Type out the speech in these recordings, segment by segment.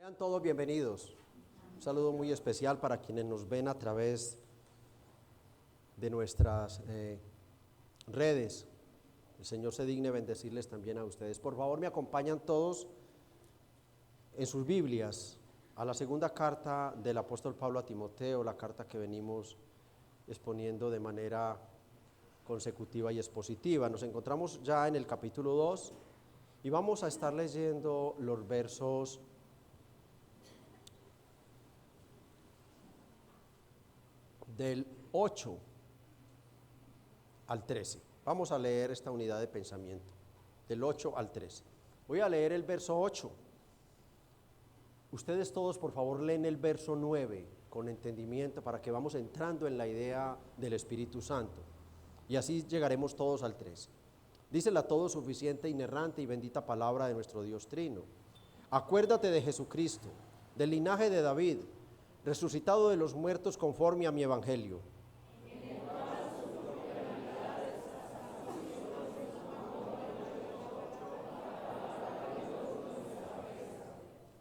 Sean todos bienvenidos. Un saludo muy especial para quienes nos ven a través de nuestras redes. El Señor se digne bendecirles también a ustedes. Por favor, me acompañan todos en sus Biblias a la segunda carta del apóstol Pablo a Timoteo, la carta que venimos exponiendo de manera consecutiva y expositiva. Nos encontramos ya en el capítulo 2 y vamos a estar leyendo los versos del 8 al 13. Vamos a leer esta unidad de pensamiento, del 8 al 13. Voy a leer el verso 8. Ustedes todos, por favor, leen el verso 9 con entendimiento para que vamos entrando en la idea del Espíritu Santo. Y así llegaremos todos al 13. Dice la todo suficiente, inerrante y bendita palabra de nuestro Dios Trino. Acuérdate de Jesucristo, del linaje de David, resucitado de los muertos conforme a mi evangelio.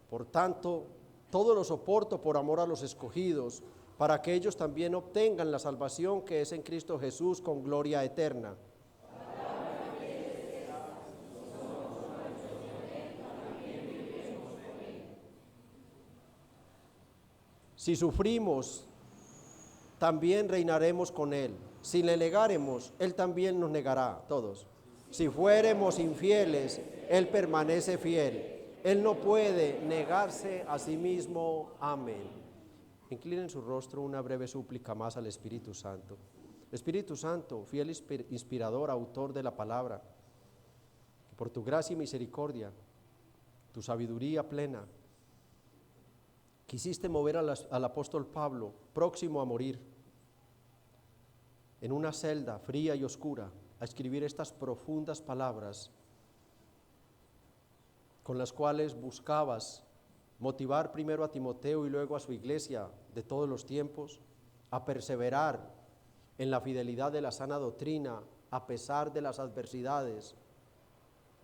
Por tanto, todo lo soporto por amor a los escogidos, para que ellos también obtengan la salvación que es en Cristo Jesús con gloria eterna. Si sufrimos, también reinaremos con Él. Si le negáremos, Él también nos negará, todos. Si fuéremos infieles, Él permanece fiel. Él no puede negarse a sí mismo. Amén. Inclinen su rostro una breve súplica más al Espíritu Santo. Espíritu Santo, fiel inspirador, autor de la palabra, que por tu gracia y misericordia, tu sabiduría plena, quisiste mover al apóstol Pablo, próximo a morir, en una celda fría y oscura, a escribir estas profundas palabras con las cuales buscabas motivar primero a Timoteo y luego a su iglesia de todos los tiempos, a perseverar en la fidelidad de la sana doctrina, a pesar de las adversidades,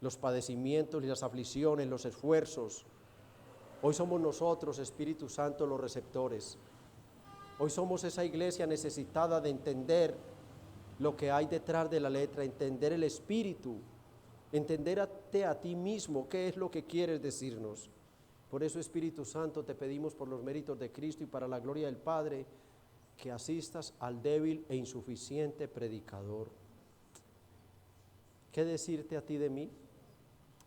los padecimientos y las aflicciones, los esfuerzos. Hoy somos nosotros, Espíritu Santo, los receptores. Hoy somos esa iglesia necesitada de entender lo que hay detrás de la letra, entender el Espíritu, entenderte a ti mismo, qué es lo que quieres decirnos. Por eso, Espíritu Santo, te pedimos por los méritos de Cristo y para la gloria del Padre, que asistas al débil e insuficiente predicador. ¿Qué decirte a ti de mí?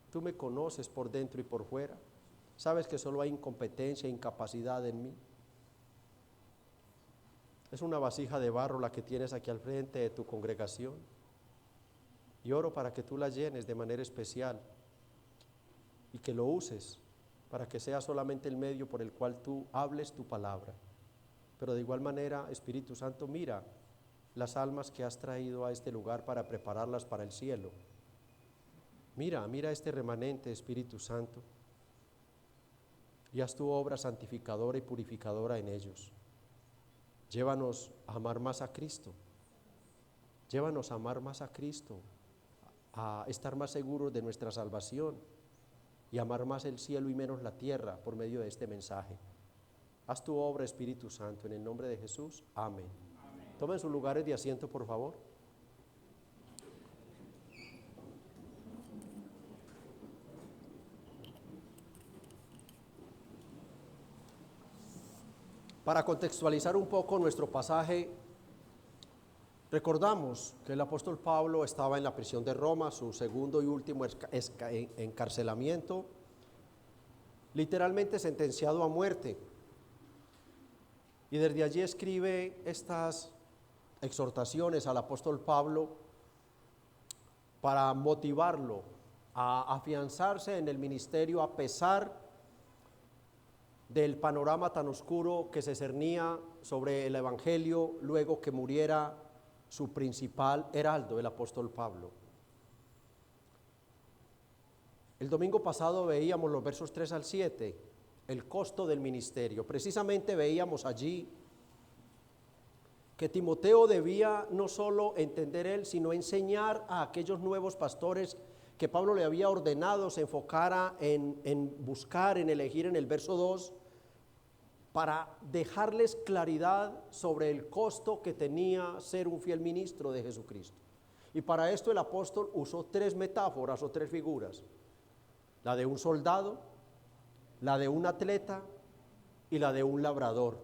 Tú me conoces por dentro y por fuera. Sabes que solo hay incompetencia e incapacidad en mí. Es una vasija de barro la que tienes aquí al frente de tu congregación. Y oro para que tú la llenes de manera especial y que lo uses para que sea solamente el medio por el cual tú hables tu palabra. Pero de igual manera, Espíritu Santo, mira las almas que has traído a este lugar para prepararlas para el cielo. Mira este remanente, Espíritu Santo, y haz tu obra santificadora y purificadora en ellos. Llévanos a amar más a Cristo. Llévanos a amar más a Cristo, a estar más seguros de nuestra salvación y amar más el cielo y menos la tierra por medio de este mensaje. Haz tu obra, Espíritu Santo, en el nombre de Jesús. Amén. Amén. Tomen sus lugares de asiento, por favor. Para contextualizar un poco nuestro pasaje, recordamos que el apóstol Pablo estaba en la prisión de Roma, su segundo y último encarcelamiento, literalmente sentenciado a muerte. Y desde allí escribe estas exhortaciones al apóstol Pablo para motivarlo a afianzarse en el ministerio a pesar del panorama tan oscuro que se cernía sobre el evangelio luego que muriera su principal heraldo, el apóstol Pablo. El domingo pasado veíamos los versos 3 al 7, el costo del ministerio. Precisamente veíamos allí que Timoteo debía no solo entender él, sino enseñar a aquellos nuevos pastores que Pablo le había ordenado se enfocara en buscar, en elegir en el verso 2, para dejarles claridad sobre el costo que tenía ser un fiel ministro de Jesucristo. Y para esto el apóstol usó 3 metáforas o 3 figuras: la de un soldado, la de un atleta y la de un labrador,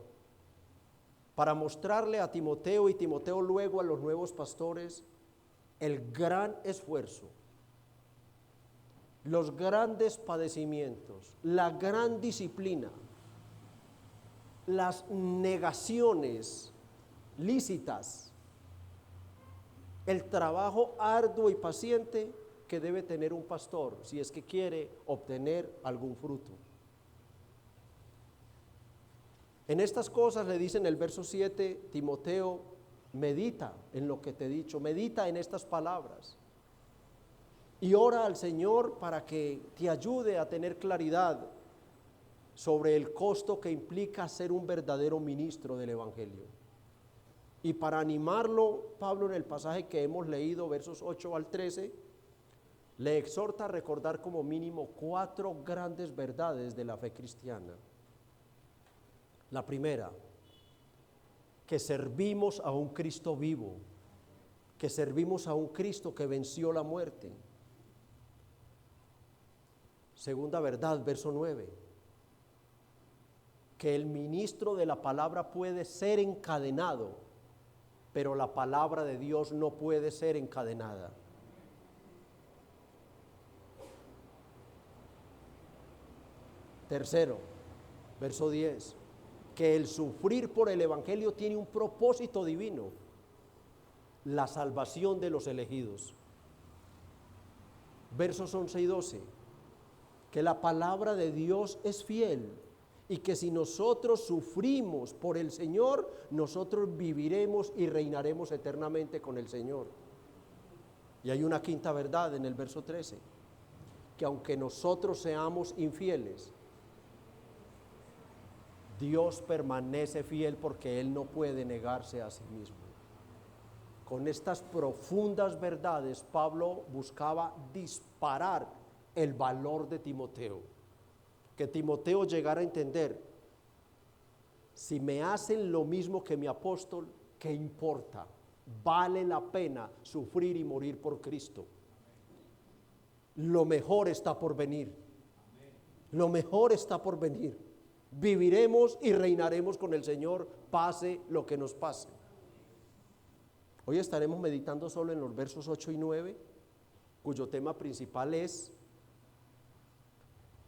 para mostrarle a Timoteo y Timoteo luego a los nuevos pastores el gran esfuerzo, los grandes padecimientos, la gran disciplina, las negaciones lícitas, el trabajo arduo y paciente que debe tener un pastor si es que quiere obtener algún fruto. En estas cosas le dice en el verso 7, Timoteo, medita en lo que te he dicho, medita en estas palabras y ora al Señor para que te ayude a tener claridad sobre el costo que implica ser un verdadero ministro del Evangelio. Y para animarlo, Pablo en el pasaje que hemos leído, versos 8 al 13, le exhorta a recordar como mínimo 4 grandes verdades de la fe cristiana. La primera, que servimos a un Cristo vivo, que servimos a un Cristo que venció la muerte. Segunda verdad, verso 9, que el ministro de la palabra puede ser encadenado, pero la palabra de Dios no puede ser encadenada. Tercero, verso 10, que el sufrir por el Evangelio tiene un propósito divino: la salvación de los elegidos. Versos 11 y 12, que la palabra de Dios es fiel y que si nosotros sufrimos por el Señor, nosotros viviremos y reinaremos eternamente con el Señor. Y hay una quinta verdad en el verso 13, que aunque nosotros seamos infieles, Dios permanece fiel porque Él no puede negarse a sí mismo. Con estas profundas verdades, Pablo buscaba disparar el valor de Timoteo. Que Timoteo llegara a entender: si me hacen lo mismo que mi apóstol, ¿qué importa? Vale la pena sufrir y morir por Cristo. Lo mejor está por venir. Lo mejor está por venir. Viviremos y reinaremos con el Señor, pase lo que nos pase. Hoy estaremos meditando solo en los versos 8 y 9, cuyo tema principal es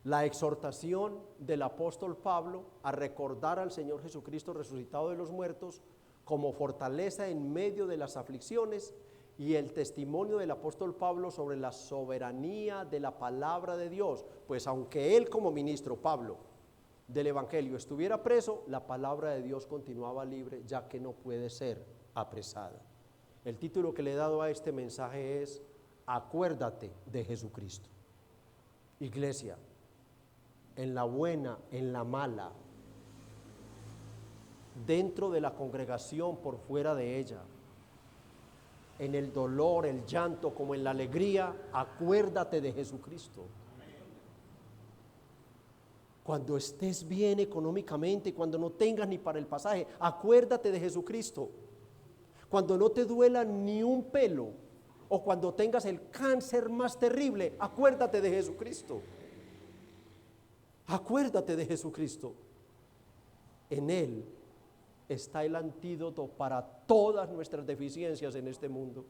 la exhortación del apóstol Pablo a recordar al Señor Jesucristo resucitado de los muertos como fortaleza en medio de las aflicciones, y el testimonio del apóstol Pablo sobre la soberanía de la palabra de Dios. Pues aunque él como ministro, Pablo, del Evangelio estuviera preso, la palabra de Dios continuaba libre, ya que no puede ser apresada. El título que le he dado a este mensaje es: acuérdate de Jesucristo. Iglesia, en la buena, en la mala, dentro de la congregación, por fuera de ella, en el dolor, el llanto, como en la alegría, acuérdate de Jesucristo. Cuando estés bien económicamente, cuando no tengas ni para el pasaje, acuérdate de Jesucristo. Cuando no te duela ni un pelo, o cuando tengas el cáncer más terrible, acuérdate de Jesucristo. Acuérdate de Jesucristo. En Él está el antídoto para todas nuestras deficiencias en este mundo.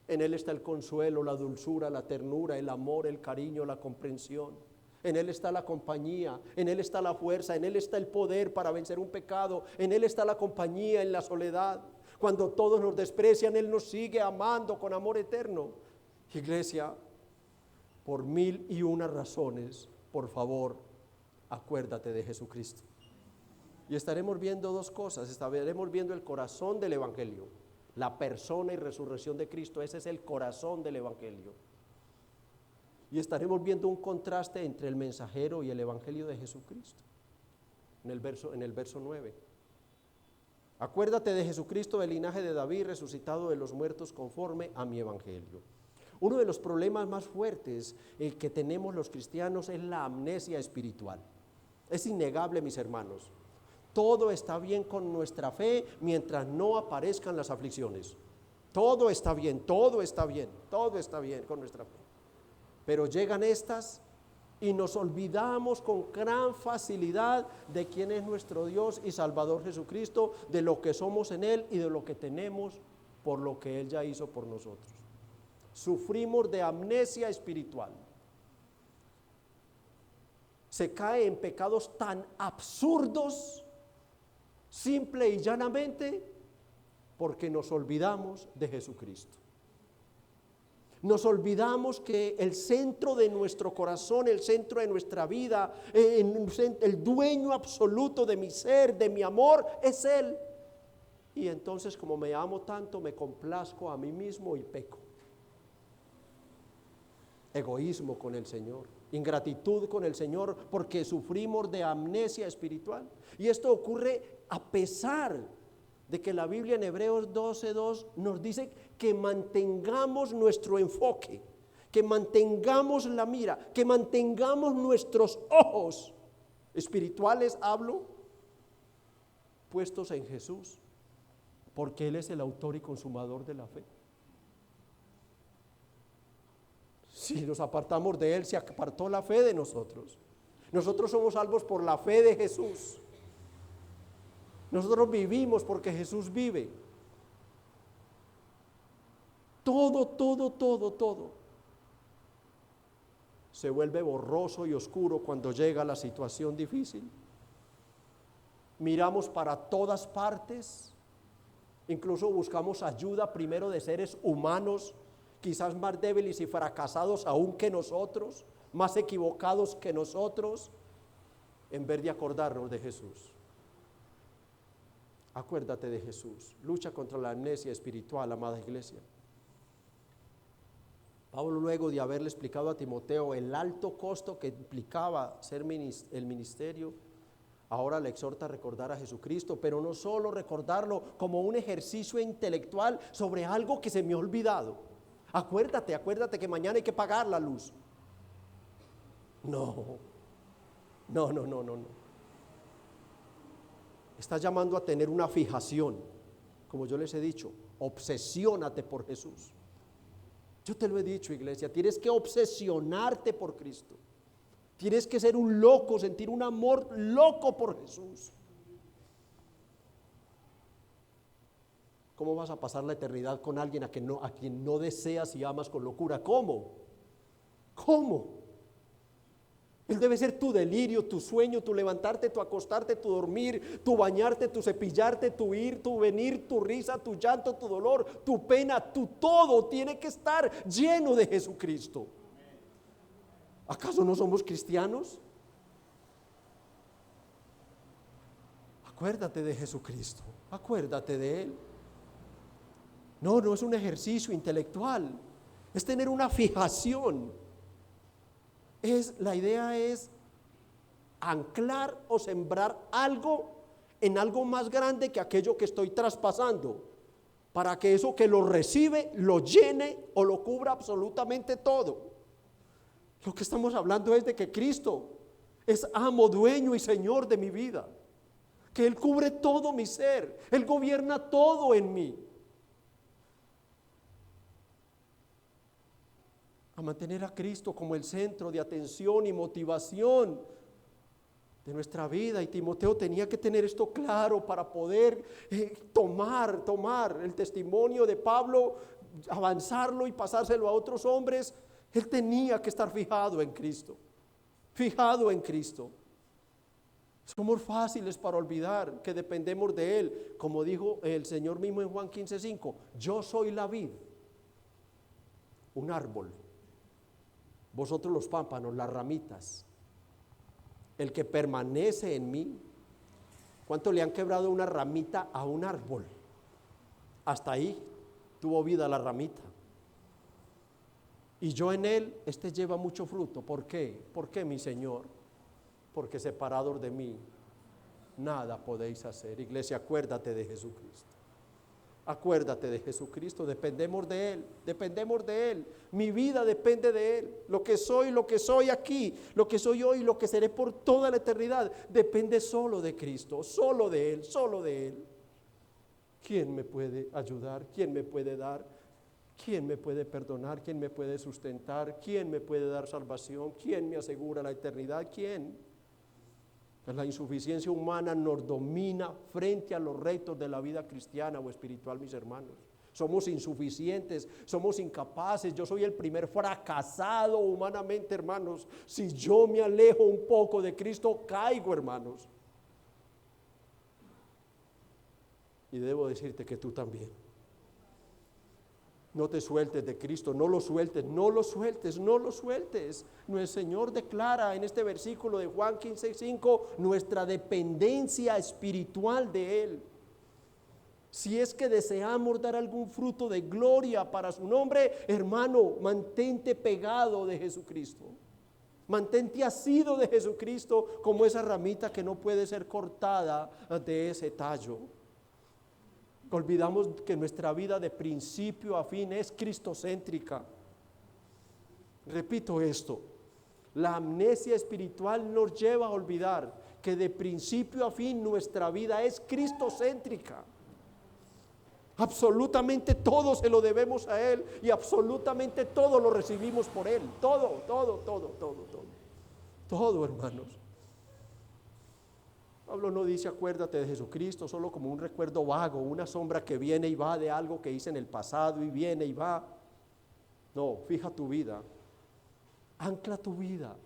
En Él está el consuelo, la dulzura, la ternura, el amor, el cariño, la comprensión. En Él está la compañía, en Él está la fuerza, en Él está el poder para vencer un pecado, en Él está la compañía en la soledad. Cuando todos nos desprecian, Él nos sigue amando con amor eterno. Iglesia, por 1001 razones, por favor, acuérdate de Jesucristo. Y estaremos viendo 2 cosas. Estaremos viendo el corazón del Evangelio, la persona y resurrección de Cristo. Ese es el corazón del Evangelio. Y estaremos viendo un contraste entre el mensajero y el Evangelio de Jesucristo, en el verso 9. Acuérdate de Jesucristo, del linaje de David, resucitado de los muertos conforme a mi Evangelio. Uno de los problemas más fuertes que tenemos los cristianos es la amnesia espiritual. Es innegable, mis hermanos. Todo está bien con nuestra fe mientras no aparezcan las aflicciones. Todo está bien, todo está bien, todo está bien con nuestra fe. Pero llegan estas y nos olvidamos con gran facilidad de quién es nuestro Dios y Salvador Jesucristo, de lo que somos en Él y de lo que tenemos por lo que Él ya hizo por nosotros. Sufrimos de amnesia espiritual. Se cae en pecados tan absurdos, simple y llanamente, porque nos olvidamos de Jesucristo. Nos olvidamos que el centro de nuestro corazón, el centro de nuestra vida, el dueño absoluto de mi ser, de mi amor, es Él. Y entonces, como me amo tanto, me complazco a mí mismo y peco. Egoísmo con el Señor, ingratitud con el Señor, porque sufrimos de amnesia espiritual. Y esto ocurre a pesar de que la Biblia en Hebreos 12:2 nos dice que mantengamos nuestro enfoque, que mantengamos la mira, que mantengamos nuestros ojos espirituales, puestos en Jesús, porque Él es el autor y consumador de la fe. Si nos apartamos de Él, se apartó la fe de nosotros. Nosotros somos salvos por la fe de Jesús. Nosotros vivimos porque Jesús vive. Todo se vuelve borroso y oscuro cuando llega la situación difícil. Miramos para todas partes, incluso buscamos ayuda primero de seres humanos, quizás más débiles y fracasados aún que nosotros, más equivocados que nosotros, en vez de acordarnos de Jesús. Acuérdate de Jesús. Lucha contra la amnesia espiritual, amada iglesia. Pablo, luego de haberle explicado a Timoteo el alto costo que implicaba ser el ministerio, ahora le exhorta a recordar a Jesucristo, pero no solo recordarlo como un ejercicio intelectual sobre algo que se me ha olvidado. Acuérdate que mañana hay que pagar la luz. No. Está llamando a tener una fijación, como yo les he dicho, obsesiónate por Jesús. Yo te lo he dicho, iglesia, tienes que obsesionarte por Cristo. Tienes que ser un loco, sentir un amor loco por Jesús. ¿Cómo vas a pasar la eternidad con alguien a quien no deseas y amas con locura? ¿Cómo? Él debe ser tu delirio, tu sueño, tu levantarte, tu acostarte, tu dormir, tu bañarte, tu cepillarte, tu ir, tu venir, tu risa, tu llanto, tu dolor, tu pena, tu todo tiene que estar lleno de Jesucristo. ¿Acaso no somos cristianos? Acuérdate de Jesucristo, acuérdate de Él. No es un ejercicio intelectual, es tener una fijación. La idea es anclar o sembrar algo en algo más grande que aquello que estoy traspasando, para que eso que lo recibe lo llene o lo cubra absolutamente todo. Lo que estamos hablando es de que Cristo es amo, dueño y Señor de mi vida, que Él cubre todo mi ser, Él gobierna todo en mí. A mantener a Cristo como el centro de atención y motivación de nuestra vida. Y Timoteo tenía que tener esto claro para poder tomar el testimonio de Pablo, avanzarlo y pasárselo a otros hombres. Él tenía que estar fijado en Cristo. Somos fáciles para olvidar que dependemos de Él, como dijo el Señor mismo en Juan 15:5, yo soy la vid, un árbol. Vosotros los pámpanos, las ramitas. El que permanece en mí. ¿Cuánto le han quebrado una ramita a un árbol? Hasta ahí tuvo vida la ramita. Y yo en él, lleva mucho fruto. ¿Por qué? ¿Por qué, mi Señor? Porque separados de mí, nada podéis hacer. Iglesia, acuérdate de Jesucristo. Acuérdate de Jesucristo, dependemos de Él, dependemos de Él. Mi vida depende de Él. Lo que soy aquí, lo que soy hoy, lo que seré por toda la eternidad, depende solo de Cristo, solo de Él, solo de Él. ¿Quién me puede ayudar? ¿Quién me puede dar? ¿Quién me puede perdonar? ¿Quién me puede sustentar? ¿Quién me puede dar salvación? ¿Quién me asegura la eternidad? ¿Quién? Pues la insuficiencia humana nos domina frente a los retos de la vida cristiana o espiritual, mis hermanos. Somos insuficientes, somos incapaces. Yo soy el primer fracasado humanamente, hermanos. Si yo me alejo un poco de Cristo, caigo, hermanos. Y debo decirte que tú también. No te sueltes de Cristo, no lo sueltes, no lo sueltes, no lo sueltes. El Señor declara en este versículo de Juan 15:5 nuestra dependencia espiritual de Él. Si es que deseamos dar algún fruto de gloria para su nombre, hermano, mantente pegado de Jesucristo. Mantente asido de Jesucristo como esa ramita que no puede ser cortada de ese tallo. Olvidamos que nuestra vida de principio a fin es cristocéntrica. Repito esto, la amnesia espiritual nos lleva a olvidar que de principio a fin nuestra vida es cristocéntrica. Absolutamente todo se lo debemos a Él y absolutamente todo lo recibimos por Él. Todo, hermanos. Pablo no dice acuérdate de Jesucristo solo como un recuerdo vago, una sombra que viene y va de algo que hice en el pasado y viene y va. No, fija tu vida, ancla tu vida,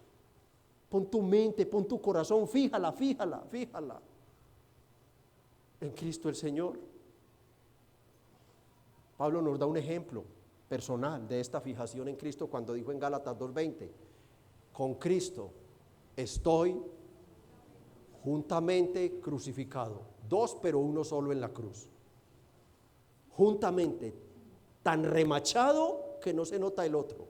pon tu mente, pon tu corazón, fíjala en Cristo el Señor. Pablo nos da un ejemplo personal de esta fijación en Cristo cuando dijo en Gálatas 2:20, con Cristo estoy juntamente crucificado, dos pero uno solo en la cruz, juntamente, tan remachado que no se nota el otro.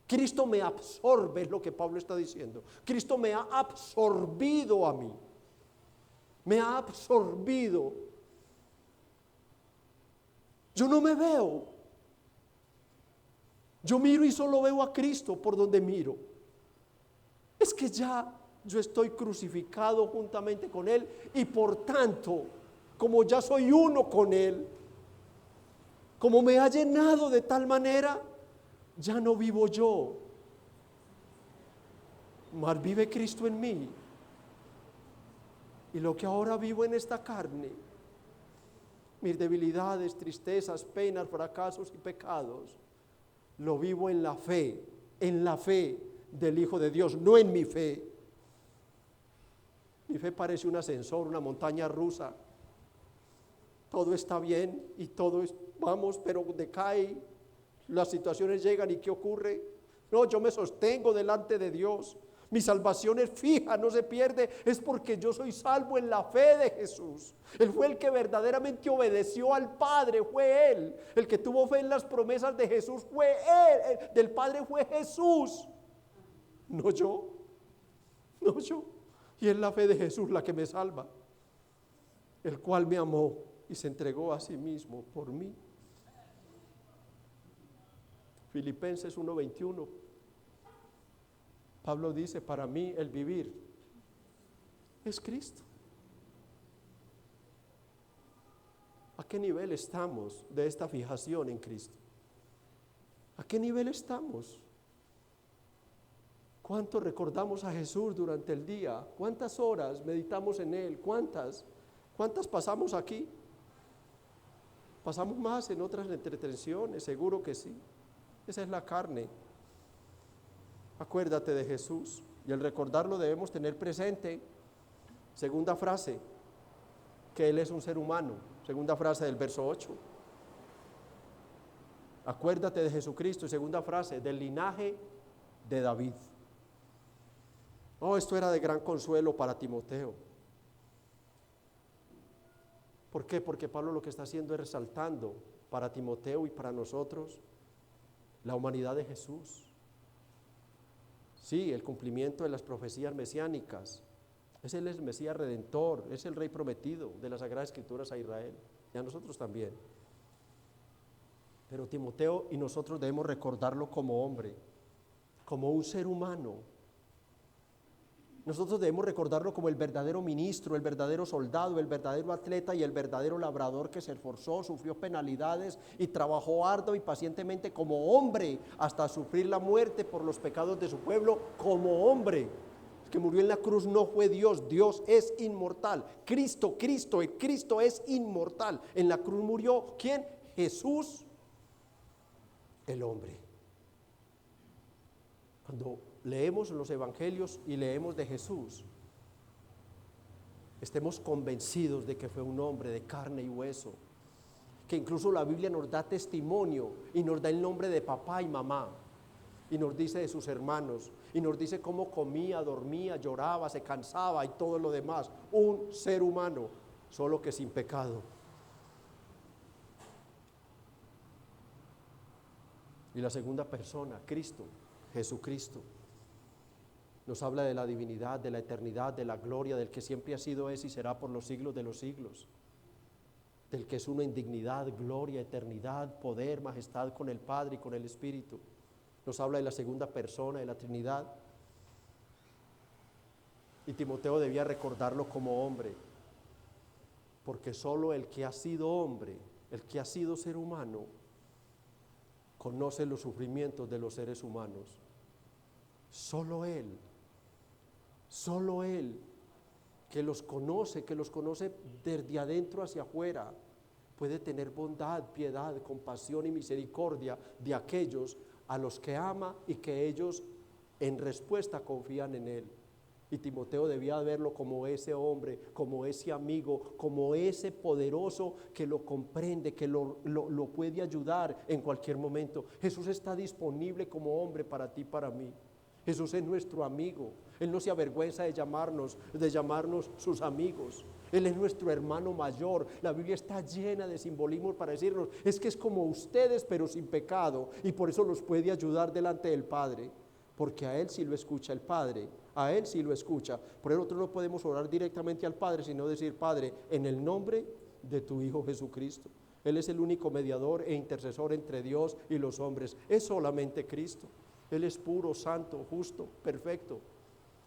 Cristo me absorbe, es lo que Pablo está diciendo. Cristo me ha absorbido a mí, me ha absorbido. Yo no me veo, yo miro y solo veo a Cristo por donde miro. Es que ya yo estoy crucificado juntamente con Él y por tanto, como ya soy uno con Él, como me ha llenado de tal manera, ya no vivo yo, mas vive Cristo en mí. Y lo que ahora vivo en esta carne, mis debilidades, tristezas, penas, fracasos y pecados, lo vivo en la fe del Hijo de Dios, no en mi fe. Mi fe parece un ascensor, una montaña rusa. Todo está bien y vamos, pero decae. Las situaciones llegan y ¿qué ocurre? No, yo me sostengo delante de Dios. Mi salvación es fija, no se pierde. Es porque yo soy salvo en la fe de Jesús. Él fue el que verdaderamente obedeció al Padre, fue Él. El que tuvo fe en las promesas de Jesús fue Él. Del Padre fue Jesús. No yo. Y es la fe de Jesús la que me salva, el cual me amó y se entregó a sí mismo por mí. Filipenses 1:21. Pablo dice, para mí el vivir es Cristo. ¿A qué nivel estamos de esta fijación en Cristo? ¿A qué nivel estamos? ¿Cuánto recordamos a Jesús durante el día? ¿Cuántas horas meditamos en Él? ¿Cuántas pasamos aquí? ¿Pasamos más en otras entretenciones? Seguro que sí. Esa es la carne. Acuérdate de Jesús. Y al recordarlo debemos tener presente, segunda frase, que Él es un ser humano. Segunda frase del verso 8. Acuérdate de Jesucristo. Y segunda frase, del linaje de David. Oh, esto era de gran consuelo para Timoteo. ¿Por qué? Porque Pablo lo que está haciendo es resaltando para Timoteo y para nosotros la humanidad de Jesús. Sí, el cumplimiento de las profecías mesiánicas. Es el Mesías Redentor, es el Rey prometido de las Sagradas Escrituras a Israel. y a nosotros también. Pero Timoteo y nosotros debemos recordarlo como hombre, como un ser humano. Nosotros debemos recordarlo como el verdadero ministro, el verdadero soldado, el verdadero atleta y el verdadero labrador que se esforzó, sufrió penalidades y trabajó arduo y pacientemente como hombre hasta sufrir la muerte por los pecados de su pueblo como hombre. El que murió en la cruz no fue Dios, Dios es inmortal. Cristo es inmortal. En la cruz murió, ¿quién? Jesús, el hombre. Cuando leemos los evangelios y leemos de Jesús, estemos convencidos de que fue un hombre de carne y hueso, que incluso la Biblia nos da testimonio y nos da el nombre de papá y mamá, y nos dice de sus hermanos, y nos dice cómo comía, dormía, lloraba, se cansaba y todo lo demás. Un ser humano, solo que sin pecado. Y la segunda persona, Cristo, Jesucristo, nos habla de la divinidad, de la eternidad, de la gloria, del que siempre ha sido, es y será por los siglos de los siglos, del que es uno en dignidad, gloria, eternidad, poder, majestad con el Padre y con el Espíritu. Nos habla de la segunda persona de la Trinidad. Y Timoteo debía recordarlo como hombre, porque solo el que ha sido hombre, el que ha sido ser humano, conoce los sufrimientos de los seres humanos. Solo Él, que los conoce desde adentro hacia afuera, puede tener bondad, piedad, compasión y misericordia de aquellos a los que ama y que ellos en respuesta confían en Él. Y Timoteo debía verlo como ese hombre, como ese amigo, como ese poderoso que lo comprende, que lo puede ayudar en cualquier momento. Jesús está disponible como hombre para ti y para mí. Jesús es nuestro amigo. Él no se avergüenza de llamarnos sus amigos. Él es nuestro hermano mayor. La Biblia está llena de simbolismos para decirnos, es que es como ustedes pero sin pecado, y por eso los puede ayudar delante del Padre, porque a Él sí lo escucha el Padre, a Él sí lo escucha. Por eso nosotros no podemos orar directamente al Padre, sino decir, Padre, en el nombre de tu Hijo Jesucristo. Él es el único mediador e intercesor entre Dios y los hombres. Es solamente Cristo. Él es puro, santo, justo, perfecto.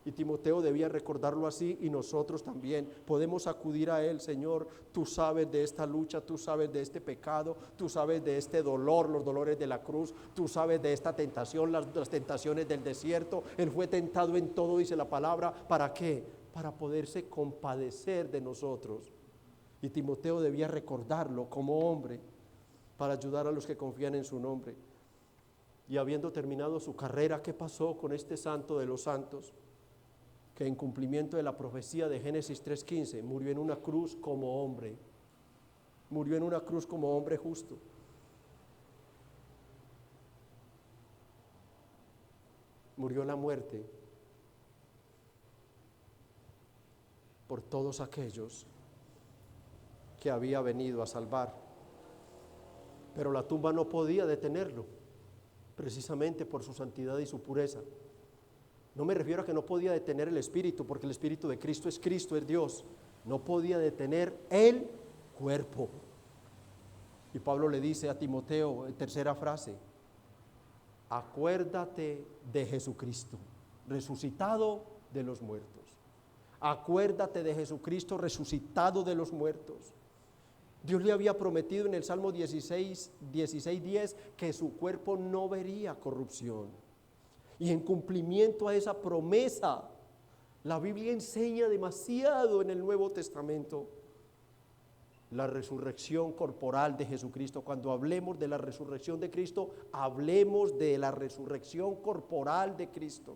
Y Timoteo debía recordarlo así, y nosotros también podemos acudir a Él. Señor, tú sabes de esta lucha, tú sabes de este pecado, tú sabes de este dolor, los dolores de la cruz, tú sabes de esta tentación, las tentaciones del desierto. Él fue tentado en todo, dice la palabra. ¿Para qué? Para poderse compadecer de nosotros. Y Timoteo debía recordarlo como hombre para ayudar a los que confían en su nombre. Y habiendo terminado su carrera, ¿qué pasó con este santo de los santos? Que en cumplimiento de la profecía de Génesis 3:15, murió en una cruz como hombre. Murió en una cruz como hombre justo. Murió la muerte por todos aquellos que había venido a salvar. Pero la tumba no podía detenerlo, precisamente por su santidad y su pureza. No me refiero a que no podía detener el Espíritu, porque el Espíritu de Cristo, es Dios. No podía detener el cuerpo. Y Pablo le dice a Timoteo, tercera frase, acuérdate de Jesucristo, resucitado de los muertos. Acuérdate de Jesucristo, resucitado de los muertos. Dios le había prometido en el Salmo 16:10 que su cuerpo no vería corrupción. Y en cumplimiento a esa promesa, la Biblia enseña demasiado en el Nuevo Testamento la resurrección corporal de Jesucristo. Cuando hablemos de la resurrección de Cristo, hablemos de la resurrección corporal de Cristo.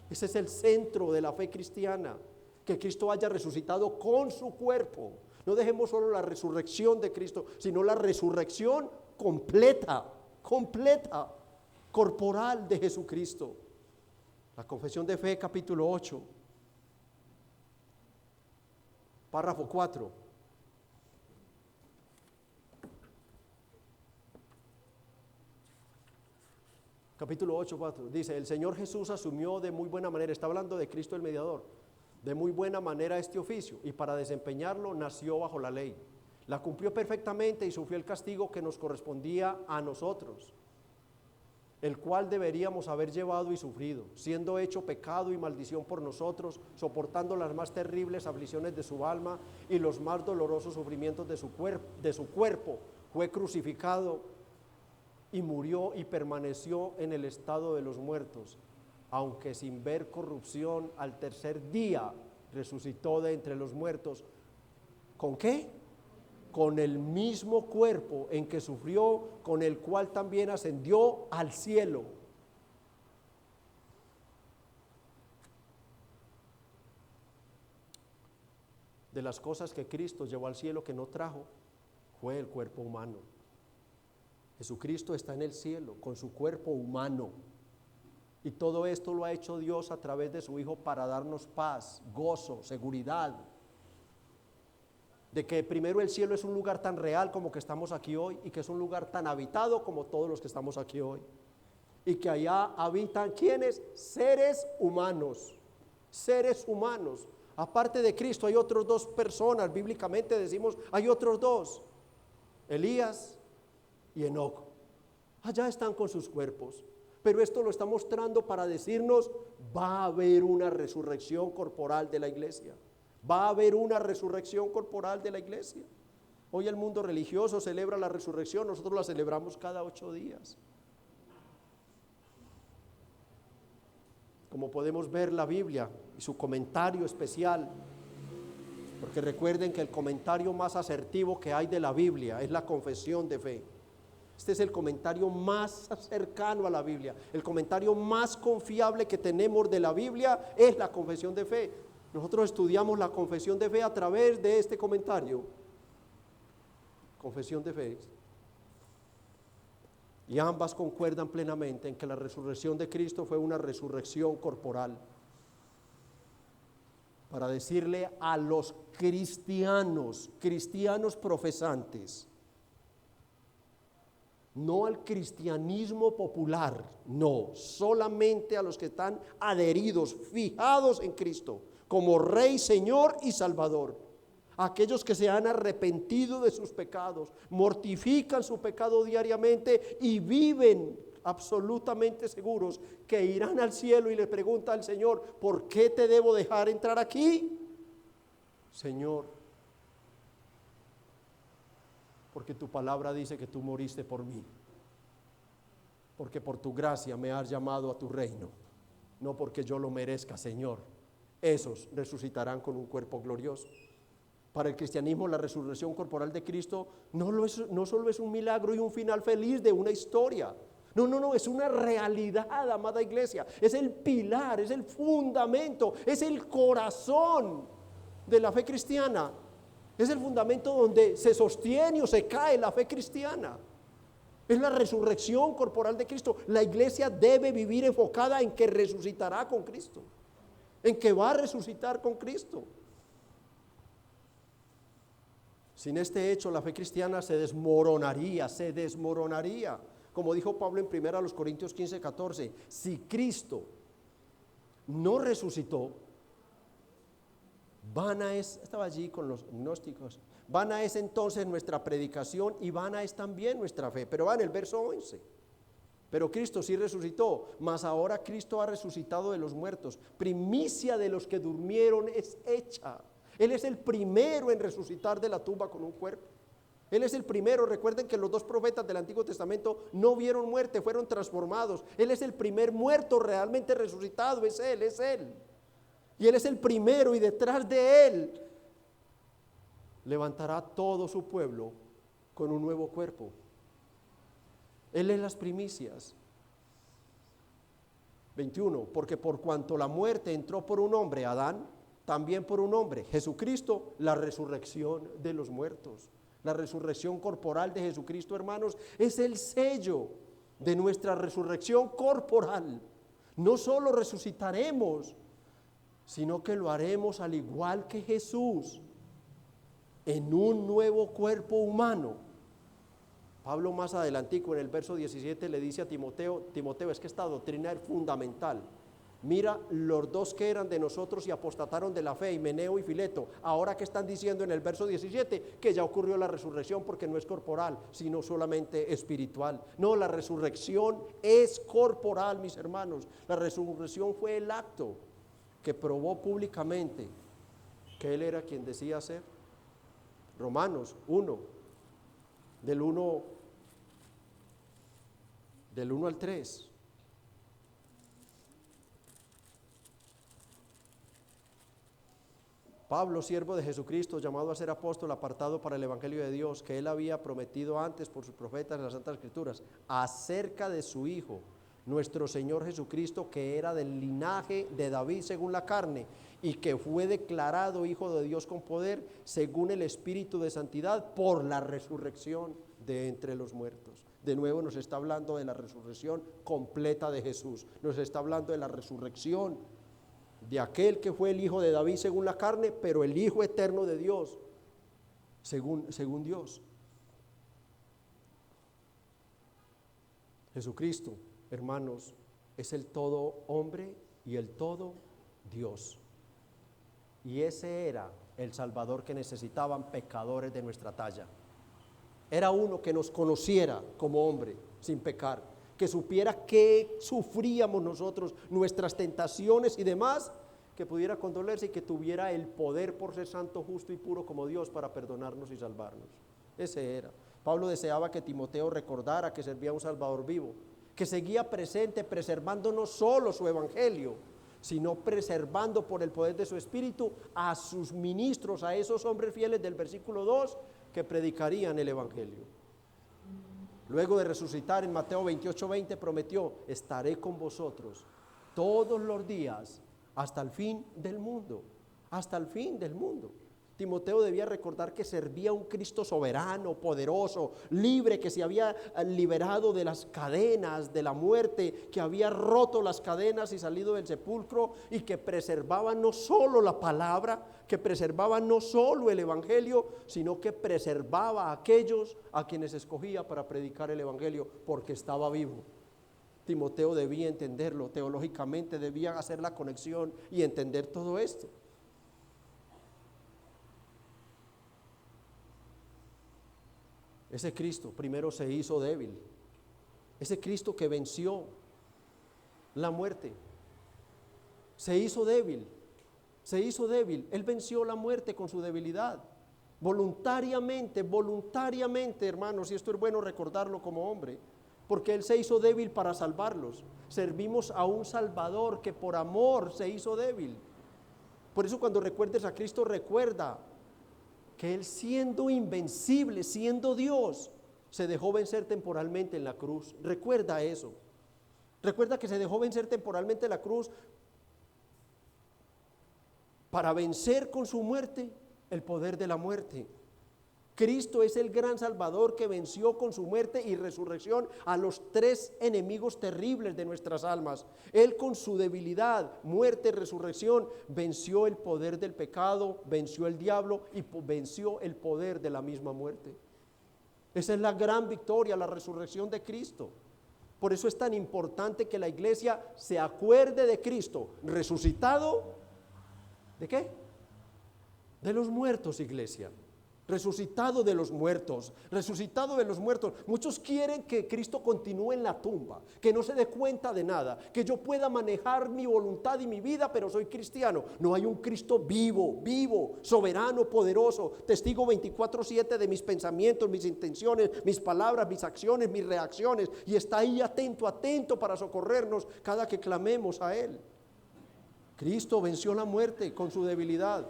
Ese es el centro de la fe cristiana, que Cristo haya resucitado con su cuerpo. No dejemos solo la resurrección de Cristo, sino la resurrección completa, corporal de Jesucristo. La Confesión de Fe, capítulo 8, párrafo 4. Capítulo 8, 4, dice, el Señor Jesús asumió de muy buena manera, está hablando de Cristo el mediador, de muy buena manera este oficio, y para desempeñarlo nació bajo la ley La cumplió perfectamente y sufrió el castigo que nos correspondía a nosotros, el cual deberíamos haber llevado y sufrido, siendo hecho pecado y maldición por nosotros, soportando las más terribles aflicciones de su alma y los más dolorosos sufrimientos de su cuerpo. Fue crucificado y murió y permaneció en el estado de los muertos, aunque sin ver corrupción, al tercer día resucitó de entre los muertos. ¿Con qué? Con el mismo cuerpo en que sufrió, con el cual también ascendió al cielo. De las cosas que Cristo llevó al cielo que no trajo, fue el cuerpo humano. Jesucristo está en el cielo con su cuerpo humano. Y todo esto lo ha hecho Dios a través de su Hijo para darnos paz, gozo, seguridad. De que primero el cielo es un lugar tan real como que estamos aquí hoy, y que es un lugar tan habitado como todos los que estamos aquí hoy, y que allá habitan ¿quiénes? Seres humanos, seres humanos. Aparte de Cristo hay otros dos personas, bíblicamente decimos hay otros dos, Elías y Enoc. Allá están con sus cuerpos, pero esto lo está mostrando para decirnos: va a haber una resurrección corporal de la iglesia. Va a haber una resurrección corporal de la iglesia. Hoy el mundo religioso celebra la resurrección, nosotros la celebramos cada 8 días. Como podemos ver la Biblia y su comentario especial, porque recuerden que el comentario más asertivo que hay de la Biblia es la confesión de fe. Este es el comentario más cercano a la Biblia, el comentario más confiable que tenemos de la Biblia es la confesión de fe. Nosotros estudiamos la confesión de fe a través de este comentario. Confesión de fe. Y ambas concuerdan plenamente en que la resurrección de Cristo fue una resurrección corporal. Para decirle a los cristianos profesantes, no al cristianismo popular, no, solamente a los que están adheridos, fijados en Cristo, como Rey, Señor y Salvador. Aquellos que se han arrepentido de sus pecados, mortifican su pecado diariamente y viven absolutamente seguros que irán al cielo, y le preguntan al Señor: ¿por qué te debo dejar entrar aquí? Señor, porque tu palabra dice que tú moriste por mí, porque por tu gracia me has llamado a tu reino, no porque yo lo merezca, Señor. Esos resucitarán con un cuerpo glorioso. Para el cristianismo, la resurrección corporal de Cristo no solo es un milagro y un final feliz de una historia. No, es una realidad, amada iglesia. Es el pilar, es el fundamento, es el corazón de la fe cristiana. Es el fundamento donde se sostiene o se cae la fe cristiana. Es la resurrección corporal de Cristo. La iglesia debe vivir enfocada en que resucitará con Cristo, en que va a resucitar con Cristo. Sin este hecho, la fe cristiana se desmoronaría. Como dijo Pablo en 1 Corintios 15:14, si Cristo no resucitó, vana es, estaba allí con los gnósticos, vana es entonces nuestra predicación y vana es también nuestra fe. Pero va en el verso 11. Pero Cristo sí resucitó, mas ahora Cristo ha resucitado de los muertos. Primicia de los que durmieron es hecha. Él es el primero en resucitar de la tumba con un cuerpo. Él es el primero. Recuerden que los dos profetas del Antiguo Testamento no vieron muerte, fueron transformados. Él es el primer muerto realmente resucitado, es Él. Y Él es el primero, y detrás de Él levantará todo su pueblo con un nuevo cuerpo. Él es las primicias. 21, porque por cuanto la muerte entró por un hombre, Adán, también por un hombre, Jesucristo, la resurrección de los muertos. La resurrección corporal de Jesucristo, hermanos, es el sello de nuestra resurrección corporal. No solo resucitaremos, sino que lo haremos al igual que Jesús, en un nuevo cuerpo humano. Pablo más adelantico en el verso 17 le dice a Timoteo, es que esta doctrina es fundamental. Mira los dos que eran de nosotros y apostataron de la fe, Himeneo y Fileto. Ahora que están diciendo en el verso 17 que ya ocurrió la resurrección porque no es corporal, sino solamente espiritual. No, la resurrección es corporal, mis hermanos. La resurrección fue el acto que probó públicamente que Él era quien decía ser. Romanos 1, del 1 al 3. Pablo, siervo de Jesucristo, llamado a ser apóstol, apartado para el evangelio de Dios, que Él había prometido antes por sus profetas en las Santas Escrituras, acerca de su Hijo, nuestro Señor Jesucristo, que era del linaje de David según la carne, y que fue declarado Hijo de Dios con poder, según el Espíritu de santidad, por la resurrección de entre los muertos. De nuevo nos está hablando de la resurrección completa de Jesús, nos está hablando de la resurrección de aquel que fue el Hijo de David según la carne, pero el Hijo eterno de Dios, según Dios. Jesucristo, hermanos, es el todo hombre y el todo Dios. Y ese era el Salvador que necesitaban pecadores de nuestra talla. Era uno que nos conociera como hombre, sin pecar, que supiera qué sufríamos nosotros, nuestras tentaciones y demás, que pudiera condolerse y que tuviera el poder por ser santo, justo y puro como Dios para perdonarnos y salvarnos. Ese era. Pablo deseaba que Timoteo recordara que servía a un Salvador vivo, que seguía presente, preservando no solo su evangelio, sino preservando por el poder de su Espíritu a sus ministros, a esos hombres fieles del versículo 2 que predicarían el evangelio. Luego de resucitar en Mateo 28:20 prometió: estaré con vosotros todos los días hasta el fin del mundo, hasta el fin del mundo. Timoteo debía recordar que servía a un Cristo soberano, poderoso, libre, que se había liberado de las cadenas de la muerte, que había roto las cadenas y salido del sepulcro, y que preservaba no solo la palabra, que preservaba no solo el evangelio, sino que preservaba a aquellos a quienes escogía para predicar el evangelio, porque estaba vivo. Timoteo debía entenderlo, teológicamente debía hacer la conexión y entender todo esto. Ese Cristo primero se hizo débil, ese Cristo que venció la muerte, se hizo débil, Él venció la muerte con su debilidad, voluntariamente, hermanos, y esto es bueno recordarlo como hombre, porque Él se hizo débil para salvarlos. Servimos a un Salvador que por amor se hizo débil. Por eso cuando recuerdes a Cristo, recuerda que Él, siendo invencible, siendo Dios, se dejó vencer temporalmente en la cruz. Recuerda eso. Recuerda que se dejó vencer temporalmente en la cruz para vencer con su muerte el poder de la muerte. Cristo es el gran Salvador que venció con su muerte y resurrección a los tres enemigos terribles de nuestras almas. Él, con su debilidad, muerte y resurrección, venció el poder del pecado, venció el diablo y venció el poder de la misma muerte. Esa es la gran victoria, la resurrección de Cristo. Por eso es tan importante que la iglesia se acuerde de Cristo resucitado. ¿De qué? De los muertos, iglesia. Resucitado de los muertos, resucitado de los muertos. Muchos quieren que Cristo continúe en la tumba, que no se dé cuenta de nada, que yo pueda manejar mi voluntad y mi vida, pero soy cristiano. No, hay un Cristo vivo, soberano, poderoso, testigo 24/7 de mis pensamientos, mis intenciones, mis palabras, mis acciones, mis reacciones, y está ahí atento para socorrernos cada que clamemos a Él. Cristo venció la muerte con su debilidad.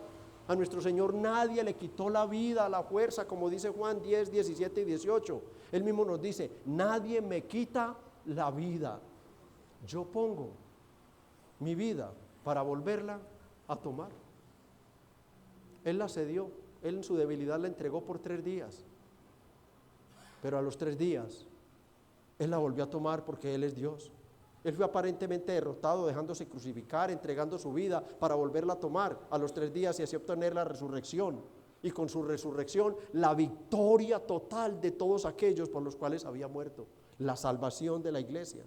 A nuestro Señor nadie le quitó la vida a la fuerza, como dice Juan 10, 17 y 18. Él mismo nos dice: nadie me quita la vida. Yo pongo mi vida para volverla a tomar. Él la cedió, Él en su debilidad la entregó por 3 días. Pero a los 3 días, Él la volvió a tomar porque Él es Dios. Él fue aparentemente derrotado, dejándose crucificar, entregando su vida para volverla a tomar a los 3 días y así obtener la resurrección. Y con su resurrección, la victoria total de todos aquellos por los cuales había muerto, la salvación de la iglesia.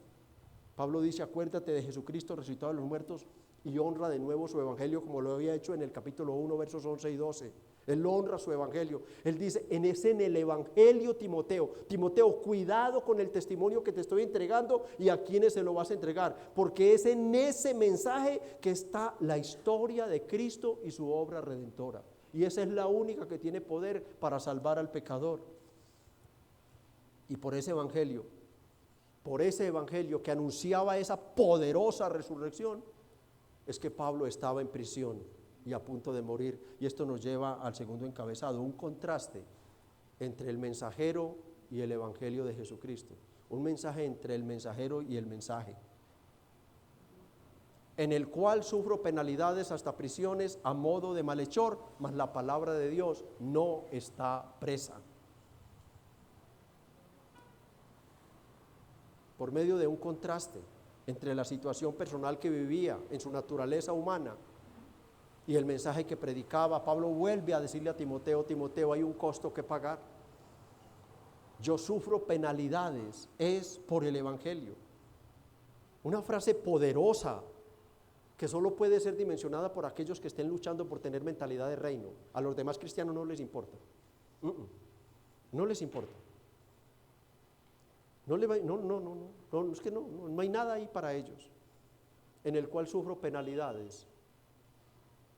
Pablo dice, acuérdate de Jesucristo resucitado de los muertos y honra de nuevo su evangelio como lo había hecho en el capítulo 1, versos 11 y 12. Él honra su evangelio. Él dice, en el evangelio, Timoteo, cuidado con el testimonio que te estoy entregando y a quienes se lo vas a entregar, porque es en ese mensaje que está la historia de Cristo y su obra redentora. Y esa es la única que tiene poder para salvar al pecador. Y por ese evangelio que anunciaba esa poderosa resurrección, es que Pablo estaba en prisión y a punto de morir. Y esto nos lleva al segundo encabezado, un contraste entre el mensajero y el evangelio de Jesucristo. Un mensaje entre el mensajero y el mensaje, en el cual sufro penalidades hasta prisiones a modo de malhechor, mas la palabra de Dios no está presa. Por medio de un contraste entre la situación personal que vivía en su naturaleza humana y el mensaje que predicaba, Pablo vuelve a decirle a Timoteo, hay un costo que pagar. Yo sufro penalidades, es por el evangelio. Una frase poderosa que solo puede ser dimensionada por aquellos que estén luchando por tener mentalidad de reino. A los demás cristianos no les importa. No les importa. Es que no hay nada ahí para ellos. En el cual sufro penalidades,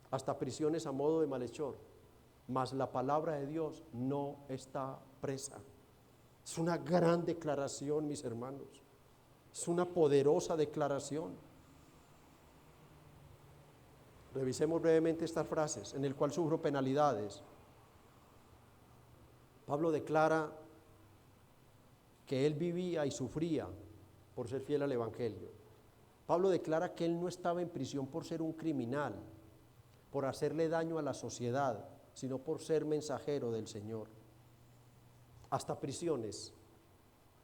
hasta prisiones a modo de malhechor, mas la palabra de Dios no está presa. Es una gran declaración, mis hermanos. Es una poderosa declaración. Revisemos brevemente estas frases, en el cual sufro penalidades. Pablo declara que él vivía y sufría por ser fiel al evangelio. Pablo declara que él no estaba en prisión por ser un criminal, por hacerle daño a la sociedad, sino por ser mensajero del Señor. Hasta prisiones.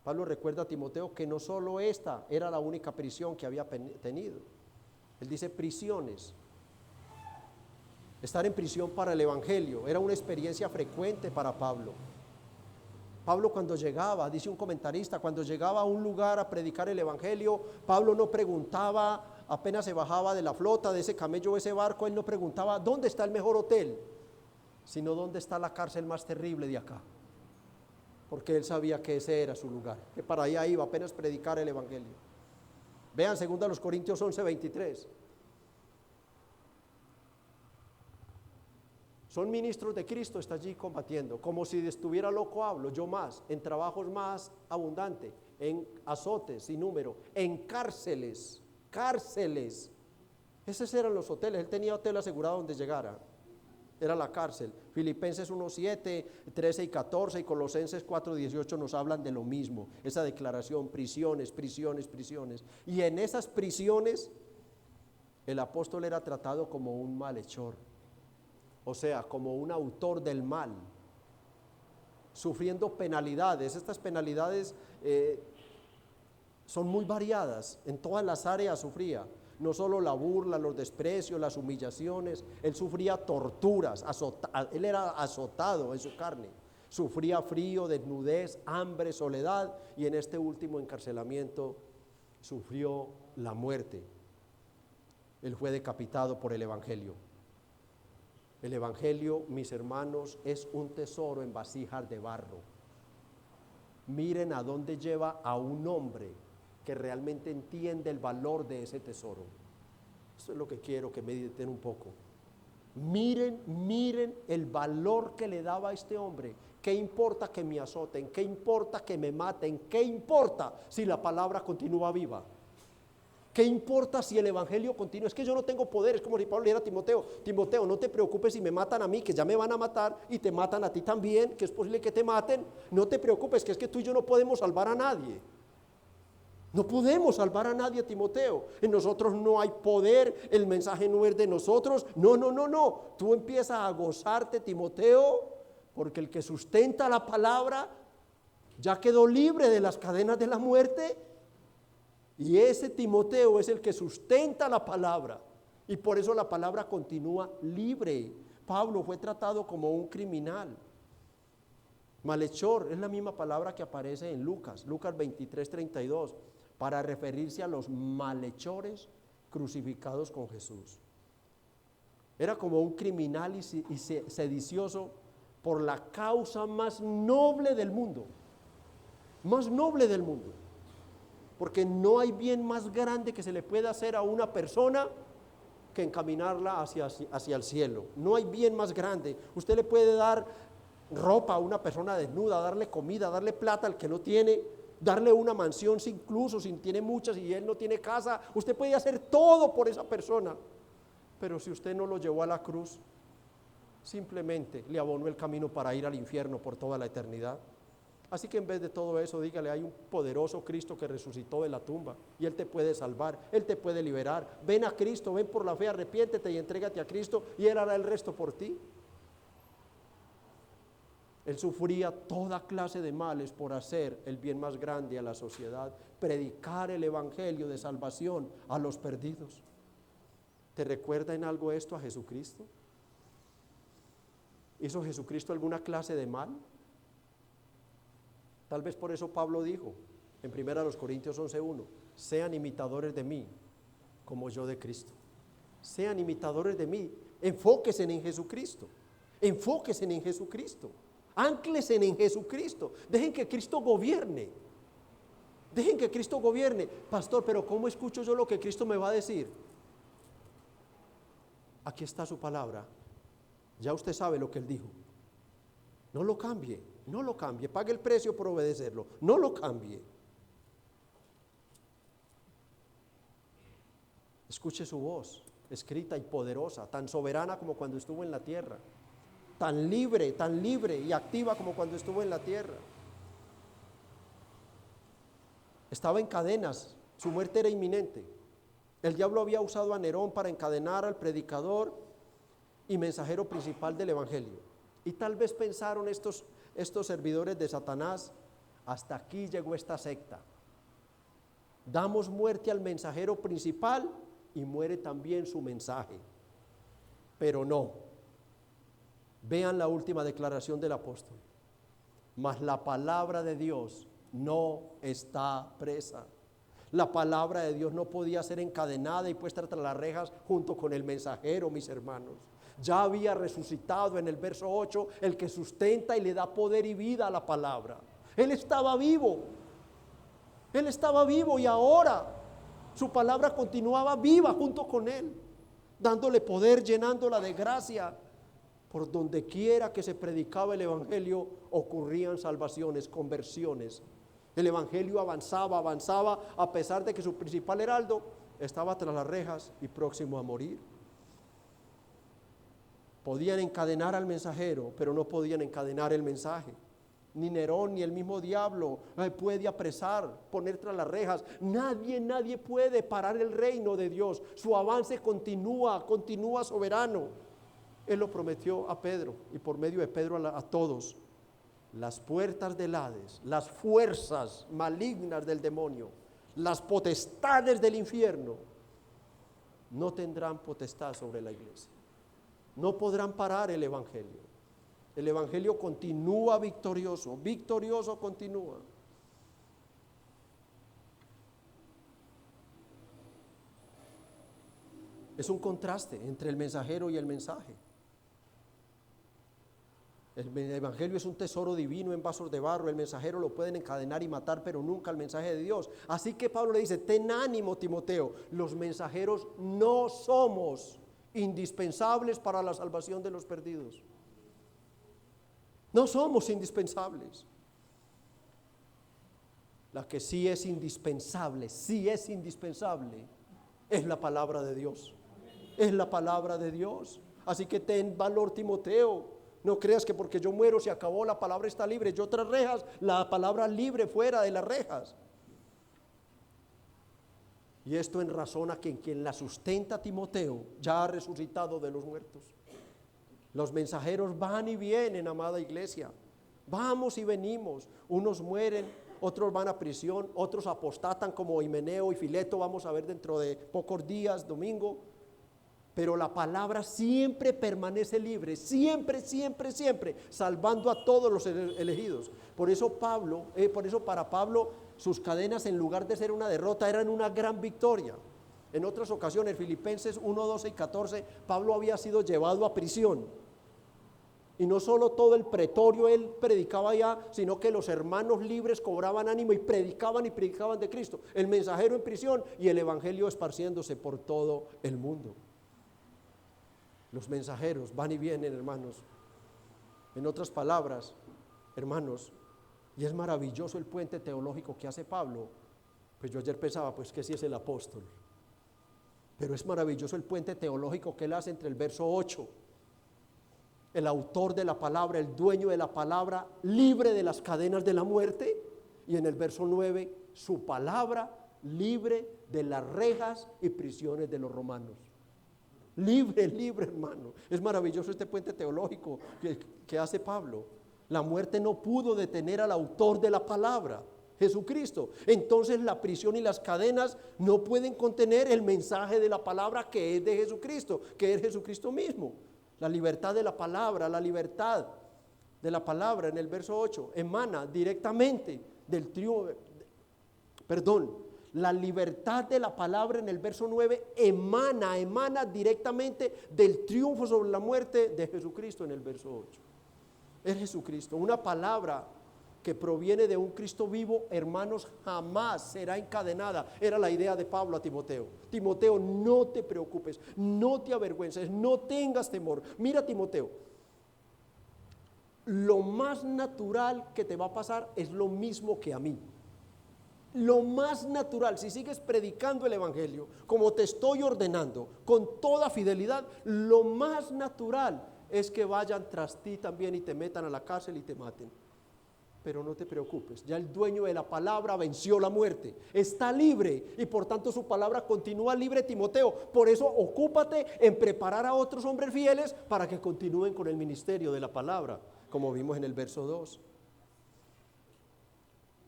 Pablo recuerda a Timoteo que no solo esta era la única prisión que había tenido. Él dice prisiones. Estar en prisión para el evangelio era una experiencia frecuente para Pablo. Pablo cuando llegaba, dice un comentarista, cuando llegaba a un lugar a predicar el evangelio, Pablo no preguntaba, apenas se bajaba de la flota, de ese camello o ese barco, él no preguntaba ¿dónde está el mejor hotel?, sino ¿dónde está la cárcel más terrible de acá? Porque él sabía que ese era su lugar, que para allá iba apenas predicar el evangelio. Vean 2 Corintios 11:23. Son ministros de Cristo, está allí combatiendo. Como si estuviera loco hablo, yo más, en trabajos más abundantes, en azotes sin número, en cárceles. Esos eran los hoteles, él tenía hotel asegurado donde llegara. Era la cárcel. Filipenses 1:7, 13 y 14 y Colosenses 4:18 nos hablan de lo mismo. Esa declaración, prisiones. Y en esas prisiones el apóstol era tratado como un malhechor. O sea, como un autor del mal, sufriendo penalidades. Estas penalidades son muy variadas, en todas las áreas sufría. No solo la burla, los desprecios, las humillaciones, él sufría torturas, él era azotado en su carne. Sufría frío, desnudez, hambre, soledad y en este último encarcelamiento sufrió la muerte. Él fue decapitado por el evangelio. El evangelio, mis hermanos, es un tesoro en vasijas de barro. Miren a dónde lleva a un hombre que realmente entiende el valor de ese tesoro. Esto es lo que quiero que mediten un poco. Miren el valor que le daba a este hombre. ¿Qué importa que me azoten? ¿Qué importa que me maten? ¿Qué importa si la palabra continúa viva? ¿Qué importa si el evangelio continúa? Es que yo no tengo poder. Es como si Pablo le dijera a Timoteo, no te preocupes si me matan a mí, que ya me van a matar, y te matan a ti también, que es posible que te maten. No te preocupes, que es que tú y yo no podemos salvar a nadie. No podemos salvar a nadie, Timoteo. En nosotros no hay poder, el mensaje no es de nosotros. No. Tú empiezas a gozarte, Timoteo, porque el que sustenta la palabra ya quedó libre de las cadenas de la muerte. Y ese Timoteo es el que sustenta la palabra. Y por eso la palabra continúa libre. Pablo fue tratado como un criminal. Malhechor es la misma palabra que aparece en Lucas 23:32. para referirse a los malhechores crucificados con Jesús. Era como un criminal y sedicioso por la causa más noble del mundo. Más noble del mundo. Porque no hay bien más grande que se le pueda hacer a una persona que encaminarla hacia el cielo. No hay bien más grande. Usted le puede dar ropa a una persona desnuda, darle comida, darle plata al que no tiene, darle una mansión incluso si tiene muchas y él no tiene casa. Usted puede hacer todo por esa persona. Pero si usted no lo llevó a la cruz, simplemente le abonó el camino para ir al infierno por toda la eternidad. Así que en vez de todo eso, dígale, hay un poderoso Cristo que resucitó de la tumba y Él te puede salvar, Él te puede liberar. Ven a Cristo, ven por la fe, arrepiéntete y entrégate a Cristo y Él hará el resto por ti. Él sufría toda clase de males por hacer el bien más grande a la sociedad, predicar el evangelio de salvación a los perdidos. ¿Te recuerda en algo esto a Jesucristo? ¿Hizo Jesucristo alguna clase de mal? Tal vez por eso Pablo dijo en 1 Corintios 11:1, sean imitadores de mí como yo de Cristo. Sean imitadores de mí, enfóquense en Jesucristo, enfóquense en Jesucristo, ánclense en Jesucristo, dejen que Cristo gobierne, dejen que Cristo gobierne. Pastor, pero ¿cómo escucho yo lo que Cristo me va a decir? Aquí está su palabra, ya usted sabe lo que Él dijo, no lo cambie. No lo cambie, pague el precio por obedecerlo, no lo cambie. Escuche su voz, escrita y poderosa, tan soberana como cuando estuvo en la tierra, tan libre y activa como cuando estuvo en la tierra. Estaba en cadenas, su muerte era inminente. El diablo había usado a Nerón para encadenar al predicador y mensajero principal del evangelio. Y tal vez pensaron estos servidores de Satanás, hasta aquí llegó esta secta. Damos muerte al mensajero principal y muere también su mensaje. Pero no. Vean la última declaración del apóstol. Mas la palabra de Dios no está presa. La palabra de Dios no podía ser encadenada y puesta tras las rejas junto con el mensajero, mis hermanos. Ya había resucitado en el verso 8 el que sustenta y le da poder y vida a la palabra. Él estaba vivo y ahora su palabra continuaba viva junto con él, dándole poder, llenándola de gracia. Por donde quiera que se predicaba el evangelio ocurrían salvaciones, conversiones. El evangelio avanzaba a pesar de que su principal heraldo estaba tras las rejas y próximo a morir. Podían encadenar al mensajero, pero no podían encadenar el mensaje. Ni Nerón ni el mismo diablo puede apresar, poner tras las rejas. Nadie puede parar el reino de Dios. Su avance continúa soberano. Él lo prometió a Pedro y por medio de Pedro a todos. Las puertas del Hades, las fuerzas malignas del demonio, las potestades del infierno no tendrán potestad sobre la iglesia. No podrán parar el evangelio. El evangelio continúa victorioso continúa. Es un contraste entre el mensajero y el mensaje. El evangelio es un tesoro divino en vasos de barro. El mensajero lo pueden encadenar y matar, pero nunca el mensaje de Dios. Así que Pablo le dice, ten ánimo, Timoteo, los mensajeros no somos indispensables para la salvación de los perdidos. No somos indispensables. La que sí es indispensable, es la palabra de Dios. Es la palabra de Dios. Así que ten valor, Timoteo. No creas que porque yo muero se acabó, la palabra está libre. Yo tras rejas, la palabra libre fuera de las rejas. Y esto en razón a que quien la sustenta, Timoteo, ya ha resucitado de los muertos. Los mensajeros van y vienen, amada iglesia. Vamos y venimos. Unos mueren, otros van a prisión, otros apostatan como Himeneo y Fileto. Vamos a ver dentro de pocos días, domingo. Pero la palabra siempre permanece libre, siempre, salvando a todos los elegidos. Por eso para Pablo, sus cadenas, en lugar de ser una derrota, eran una gran victoria. En otras ocasiones, Filipenses 1, 12 y 14, Pablo había sido llevado a prisión. Y no solo todo el pretorio él predicaba allá, sino que los hermanos libres cobraban ánimo y predicaban de Cristo. El mensajero en prisión y el evangelio esparciéndose por todo el mundo. Los mensajeros van y vienen, hermanos. En otras palabras, hermanos, y es maravilloso el puente teológico que hace Pablo. Pues yo ayer pensaba, pues que sí es el apóstol. Pero es maravilloso el puente teológico que él hace entre el verso 8. El autor de la palabra, el dueño de la palabra, libre de las cadenas de la muerte. Y en el verso 9, su palabra libre de las rejas y prisiones de los romanos. Libre, libre, hermano. Es maravilloso este puente teológico que hace Pablo. La muerte no pudo detener al autor de la palabra, Jesucristo. Entonces la prisión y las cadenas no pueden contener el mensaje de la palabra que es de Jesucristo, que es Jesucristo mismo. La libertad de la palabra, en el verso 8, emana directamente del triunfo, la libertad de la palabra en el verso 9 emana directamente del triunfo sobre la muerte de Jesucristo en el verso 8. Es Jesucristo, una palabra que proviene de un Cristo vivo, hermanos, jamás será encadenada. Era la idea de Pablo a Timoteo. Timoteo, no te preocupes, no te avergüences, no tengas temor. Mira, Timoteo, lo más natural que te va a pasar es lo mismo que a mí. Lo más natural, si sigues predicando el evangelio como te estoy ordenando, con toda fidelidad, lo más natural es que vayan tras ti también y te metan a la cárcel y te maten. Pero no te preocupes, ya el dueño de la palabra venció la muerte, está libre y por tanto su palabra continúa libre, Timoteo. Por eso ocúpate en preparar a otros hombres fieles para que continúen con el ministerio de la palabra, como vimos en el verso 2.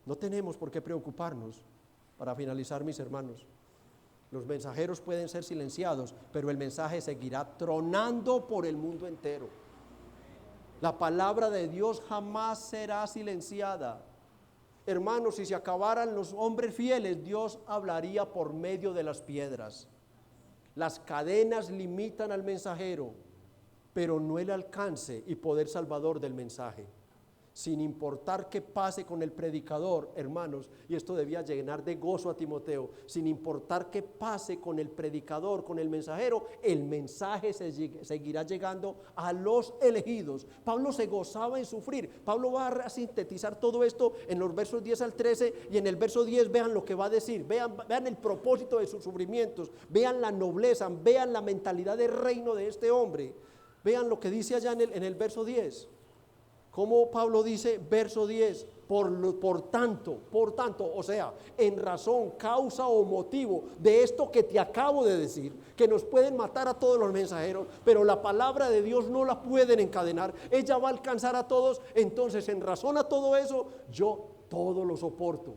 No tenemos por qué preocuparnos. Para finalizar, mis hermanos, los mensajeros pueden ser silenciados, pero el mensaje seguirá tronando por el mundo entero. La palabra de Dios jamás será silenciada. Hermanos, si se acabaran los hombres fieles, Dios hablaría por medio de las piedras. Las cadenas limitan al mensajero, pero no el alcance y poder salvador del mensaje. Sin importar qué pase con el predicador, hermanos, y esto debía llenar de gozo a Timoteo, sin importar qué pase con el predicador, con el mensajero, el mensaje seguirá llegando a los elegidos. Pablo se gozaba en sufrir. Pablo va a sintetizar todo esto en los versos 10 al 13 y en el verso 10 vean lo que va a decir, vean el propósito de sus sufrimientos, vean la nobleza, vean la mentalidad de reino de este hombre. Vean lo que dice allá en el verso 10. Como Pablo dice, verso 10, por tanto, o sea, en razón, causa o motivo de esto que te acabo de decir, que nos pueden matar a todos los mensajeros, pero la palabra de Dios no la pueden encadenar, ella va a alcanzar a todos. Entonces, en razón a todo eso, yo todo lo soporto.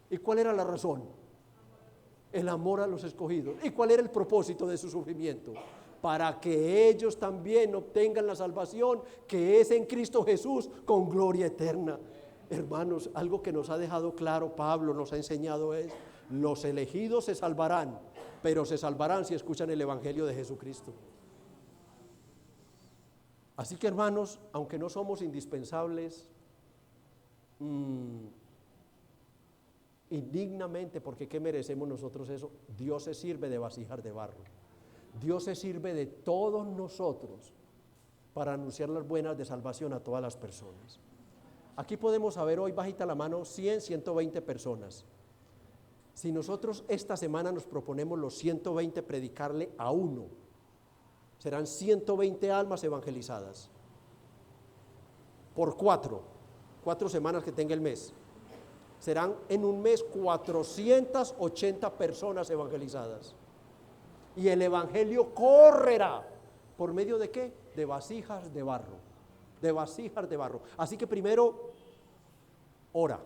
¿Y cuál era la razón? El amor a los escogidos. ¿Y cuál era el propósito de su sufrimiento? Para que ellos también obtengan la salvación que es en Cristo Jesús con gloria eterna. Hermanos, algo que nos ha dejado claro Pablo, nos ha enseñado es: los elegidos se salvarán, pero se salvarán si escuchan el evangelio de Jesucristo. Así que, hermanos, aunque no somos indispensables, indignamente, porque ¿qué merecemos nosotros eso? Dios se sirve de vasijas de barro. Dios se sirve de todos nosotros para anunciar las buenas de salvación a todas las personas. Aquí podemos saber hoy, bajita la mano, 100, 120 personas. Si nosotros esta semana nos proponemos los 120 predicarle a uno, serán 120 almas evangelizadas. Por 4 semanas que tenga el mes. Serán en un mes 480 personas evangelizadas. Y el evangelio correrá. ¿Por medio de qué? De vasijas de barro. De vasijas de barro. Así que primero, ora.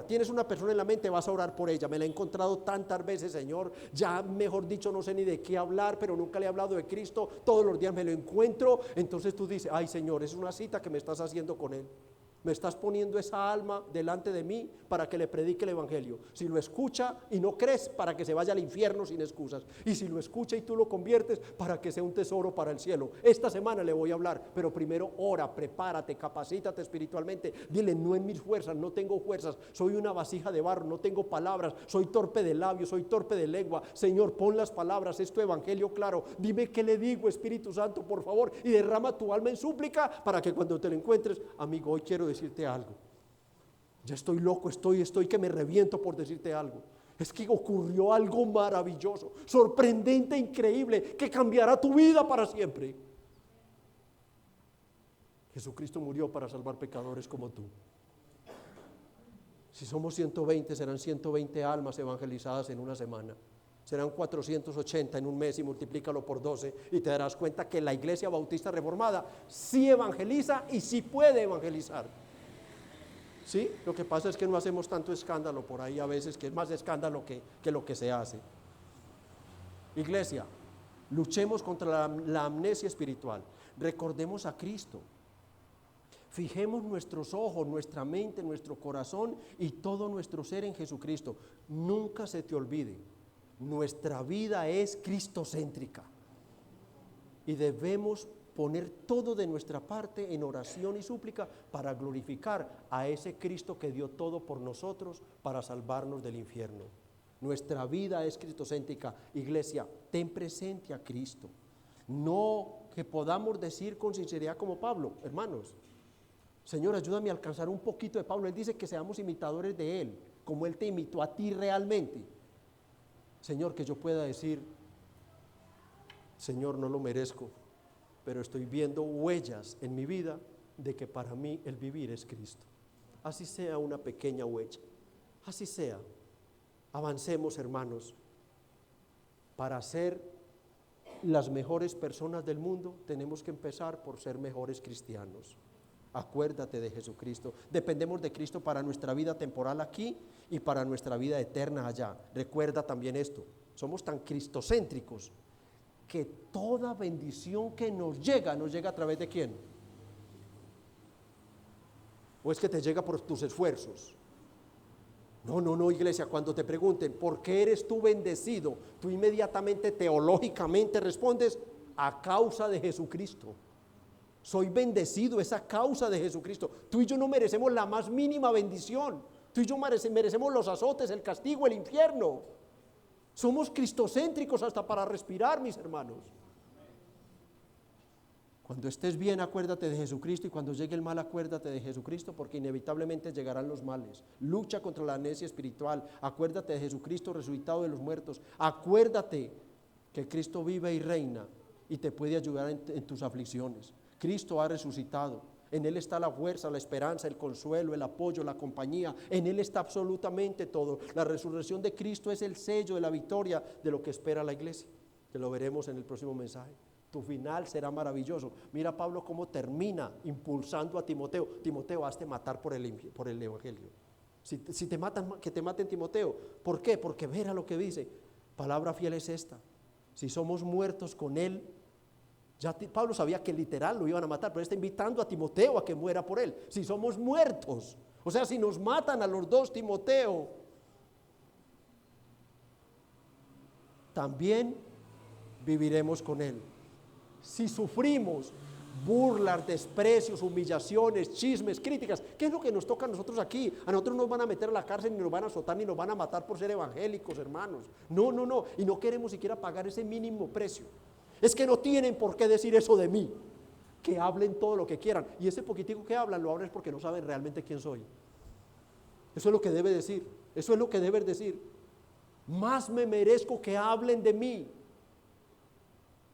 Tienes una persona en la mente, vas a orar por ella. Me la he encontrado tantas veces, Señor. Ya, mejor dicho, no sé ni de qué hablar, pero nunca le he hablado de Cristo. Todos los días me lo encuentro. Entonces tú dices: ay, Señor, es una cita que me estás haciendo con Él. Me estás poniendo esa alma delante de mí para que le predique el evangelio. Si lo escucha y no crees, para que se vaya al infierno sin excusas. Y si lo escucha y tú lo conviertes, para que sea un tesoro para el cielo. Esta semana le voy a hablar, pero primero ora, prepárate, capacítate espiritualmente. Dile, no en mis fuerzas, no tengo fuerzas, soy una vasija de barro, no tengo palabras, soy torpe de labios, soy torpe de lengua. Señor, pon las palabras, es tu evangelio claro. Dime qué le digo, Espíritu Santo, por favor, y derrama tu alma en súplica para que cuando te lo encuentres, amigo, hoy quiero decirte algo. Ya estoy loco, estoy que me reviento por decirte algo. Es que ocurrió algo maravilloso, sorprendente, increíble, que cambiará tu vida para siempre. Jesucristo murió para salvar pecadores como tú. Si somos 120, serán 120 almas evangelizadas en una semana. Serán 480 en un mes y multiplícalo por 12 y te darás cuenta que la Iglesia Bautista Reformada sí evangeliza y sí puede evangelizar. ¿Sí? Lo que pasa es que no hacemos tanto escándalo por ahí a veces, que es más escándalo que lo que se hace. Iglesia, luchemos contra la amnesia espiritual. Recordemos a Cristo. Fijemos nuestros ojos, nuestra mente, nuestro corazón y todo nuestro ser en Jesucristo. Nunca se te olvide, nuestra vida es cristocéntrica y debemos poner todo de nuestra parte en oración y súplica para glorificar a ese Cristo que dio todo por nosotros para salvarnos del infierno. Nuestra vida es cristocéntrica. Iglesia, ten presente a Cristo. No que podamos decir con sinceridad como Pablo, hermanos, Señor, ayúdame a alcanzar un poquito de Pablo. Él dice que seamos imitadores de Él, como Él te imitó a ti realmente. Señor, que yo pueda decir, Señor, no lo merezco, pero estoy viendo huellas en mi vida de que para mí el vivir es Cristo. Así sea una pequeña huella, así sea. Avancemos, hermanos. Para ser las mejores personas del mundo, tenemos que empezar por ser mejores cristianos. Acuérdate de Jesucristo. Dependemos de Cristo para nuestra vida temporal aquí y para nuestra vida eterna allá. Recuerda también esto, somos tan cristocéntricos que toda bendición que nos llega a través de ¿quién? ¿O es que te llega por tus esfuerzos? No, iglesia, cuando te pregunten, ¿por qué eres tú bendecido? Tú inmediatamente, teológicamente respondes, a causa de Jesucristo. Soy bendecido, es a causa de Jesucristo. Tú y yo no merecemos la más mínima bendición. Tú y yo merecemos los azotes, el castigo, el infierno. Somos cristocéntricos hasta para respirar, mis hermanos. Cuando estés bien, acuérdate de Jesucristo, y cuando llegue el mal, acuérdate de Jesucristo, porque inevitablemente llegarán los males. Lucha contra la amnesia espiritual. Acuérdate de Jesucristo resucitado de los muertos. Acuérdate que Cristo vive y reina y te puede ayudar en tus aflicciones. Cristo ha resucitado. En Él está la fuerza, la esperanza, el consuelo, el apoyo, la compañía. En Él está absolutamente todo. La resurrección de Cristo es el sello de la victoria de lo que espera la iglesia, que lo veremos en el próximo mensaje. Tu final será maravilloso. Mira Pablo cómo termina impulsando a Timoteo. Timoteo, hazte matar por el evangelio. Si te matan, que te maten, Timoteo. ¿Por qué? Porque verá lo que dice. Palabra fiel es esta. Si somos muertos con Él, ya Pablo sabía que literal lo iban a matar, pero está invitando a Timoteo a que muera por él. Si somos muertos, o sea, si nos matan a los dos, Timoteo, también viviremos con él. Si sufrimos burlas, desprecios, humillaciones, chismes, críticas, ¿qué es lo que nos toca a nosotros aquí? A nosotros no nos van a meter a la cárcel, ni nos van a azotar, ni nos van a matar por ser evangélicos, hermanos. No, y no queremos siquiera pagar ese mínimo precio. Es que no tienen por qué decir eso de mí. Que hablen todo lo que quieran. Y ese poquitico que hablan, lo hablan porque no saben realmente quién soy. Eso es lo que debe decir. Eso es lo que debes decir. Más me merezco que hablen de mí.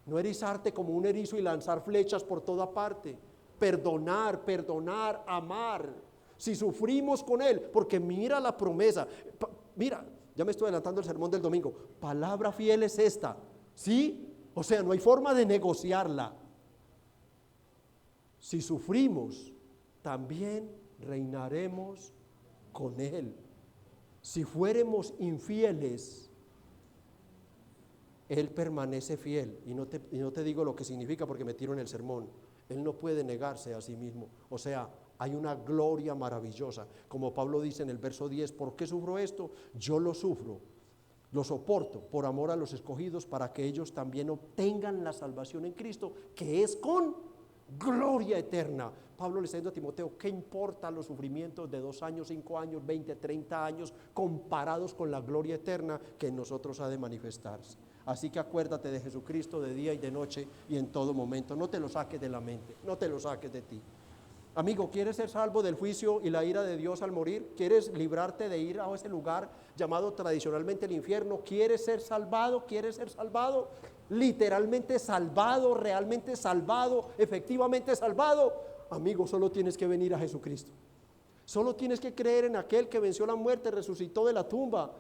No erizarte como un erizo y lanzar flechas por toda parte. Perdonar, amar. Si sufrimos con Él, porque mira la promesa. Mira, ya me estoy adelantando el sermón del domingo. Palabra fiel es esta. ¿Sí? O sea, no hay forma de negociarla. Si sufrimos, también reinaremos con Él. Si fuéramos infieles, Él permanece fiel. Y no te digo lo que significa porque me tiro en el sermón. Él no puede negarse a sí mismo. O sea, hay una gloria maravillosa. Como Pablo dice en el verso 10, ¿por qué sufro esto? Yo lo sufro, lo soporto por amor a los escogidos, para que ellos también obtengan la salvación en Cristo, que es con gloria eterna. Pablo le está diciendo a Timoteo, ¿qué importa los sufrimientos de 2 años, 5 años, 20, 30 años, comparados con la gloria eterna que en nosotros ha de manifestarse? Así que acuérdate de Jesucristo de día y de noche y en todo momento. No te lo saques de la mente, no te lo saques de ti. Amigo, ¿quieres ser salvo del juicio y la ira de Dios al morir? ¿Quieres librarte de ir a ese lugar llamado tradicionalmente el infierno? ¿Quieres ser salvado? ¿Quieres ser salvado? Literalmente salvado, realmente salvado, efectivamente salvado. Amigo, solo tienes que venir a Jesucristo. Solo tienes que creer en aquel que venció la muerte, resucitó de la tumba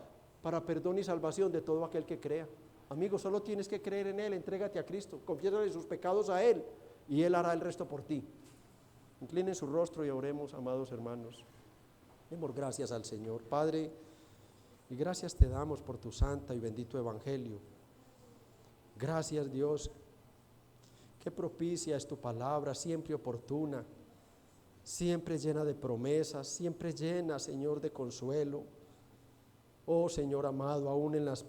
para perdón y salvación de todo aquel que crea. Amigo, solo tienes que creer en Él, entrégate a Cristo, confiésale sus pecados a Él y Él hará el resto por ti. Inclinen su rostro y oremos, amados hermanos. Demos gracias al Señor. Padre, y gracias te damos por tu santa y bendito evangelio. Gracias, Dios, que propicia es tu palabra, siempre oportuna, siempre llena de promesas, siempre llena, Señor, de consuelo. Oh, Señor amado, aún en las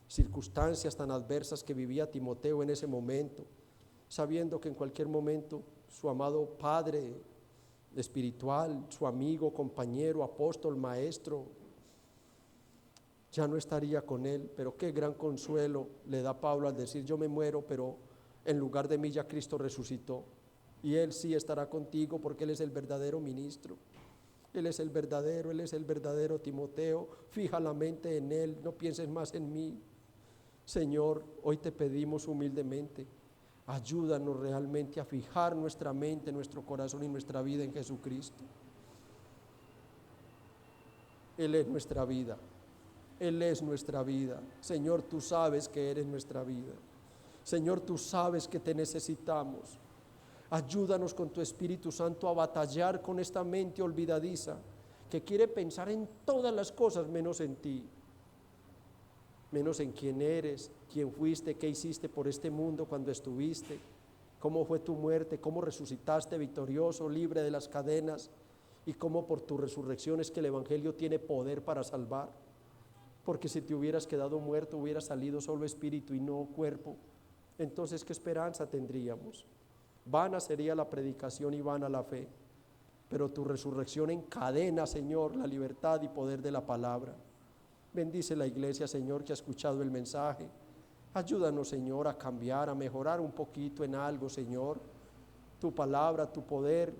circunstancias tan adversas que vivía Timoteo en ese momento, sabiendo que en cualquier momento su amado Padre espiritual, su amigo, compañero, apóstol, maestro, ya no estaría con él. Pero qué gran consuelo le da Pablo al decir, yo me muero, pero en lugar de mí ya Cristo resucitó, y Él sí estará contigo, porque Él es el verdadero ministro. Él es el verdadero Timoteo. Fija la mente en Él, no pienses más en mí. Señor, hoy te pedimos humildemente, ayúdanos realmente a fijar nuestra mente, nuestro corazón y nuestra vida en Jesucristo. Él es nuestra vida, Él es nuestra vida. Señor, tú sabes que eres nuestra vida. Señor, tú sabes que te necesitamos. Ayúdanos con tu Espíritu Santo a batallar con esta mente olvidadiza que quiere pensar en todas las cosas menos en ti, menos en quién eres, quién fuiste, qué hiciste por este mundo cuando estuviste, cómo fue tu muerte, cómo resucitaste victorioso, libre de las cadenas, y cómo por tu resurrección es que el Evangelio tiene poder para salvar. Porque si te hubieras quedado muerto, hubieras salido solo espíritu y no cuerpo. Entonces, ¿qué esperanza tendríamos? Vana sería la predicación y vana la fe, pero tu resurrección encadena, Señor, la libertad y poder de la palabra. Bendice la iglesia, Señor, que ha escuchado el mensaje. Ayúdanos, Señor, a cambiar, a mejorar un poquito en algo, Señor. Tu palabra, tu poder,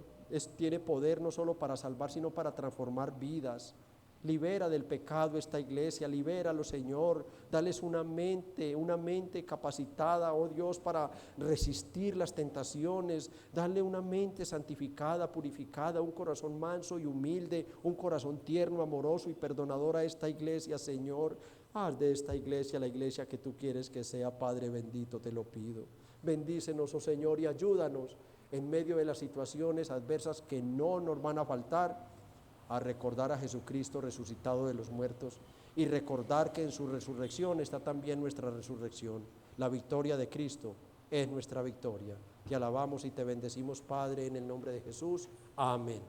tiene poder no solo para salvar, sino para transformar vidas. Libera del pecado esta iglesia, libéralo, Señor. Dales una mente capacitada, oh Dios, para resistir las tentaciones. Dale una mente santificada, purificada, un corazón manso y humilde, un corazón tierno, amoroso y perdonador a esta iglesia, Señor. Haz de esta iglesia la iglesia que tú quieres que sea, Padre bendito, te lo pido. Bendícenos, oh Señor, y ayúdanos en medio de las situaciones adversas que no nos van a faltar, a recordar a Jesucristo resucitado de los muertos y recordar que en su resurrección está también nuestra resurrección. La victoria de Cristo es nuestra victoria. Te alabamos y te bendecimos, Padre, en el nombre de Jesús. Amén.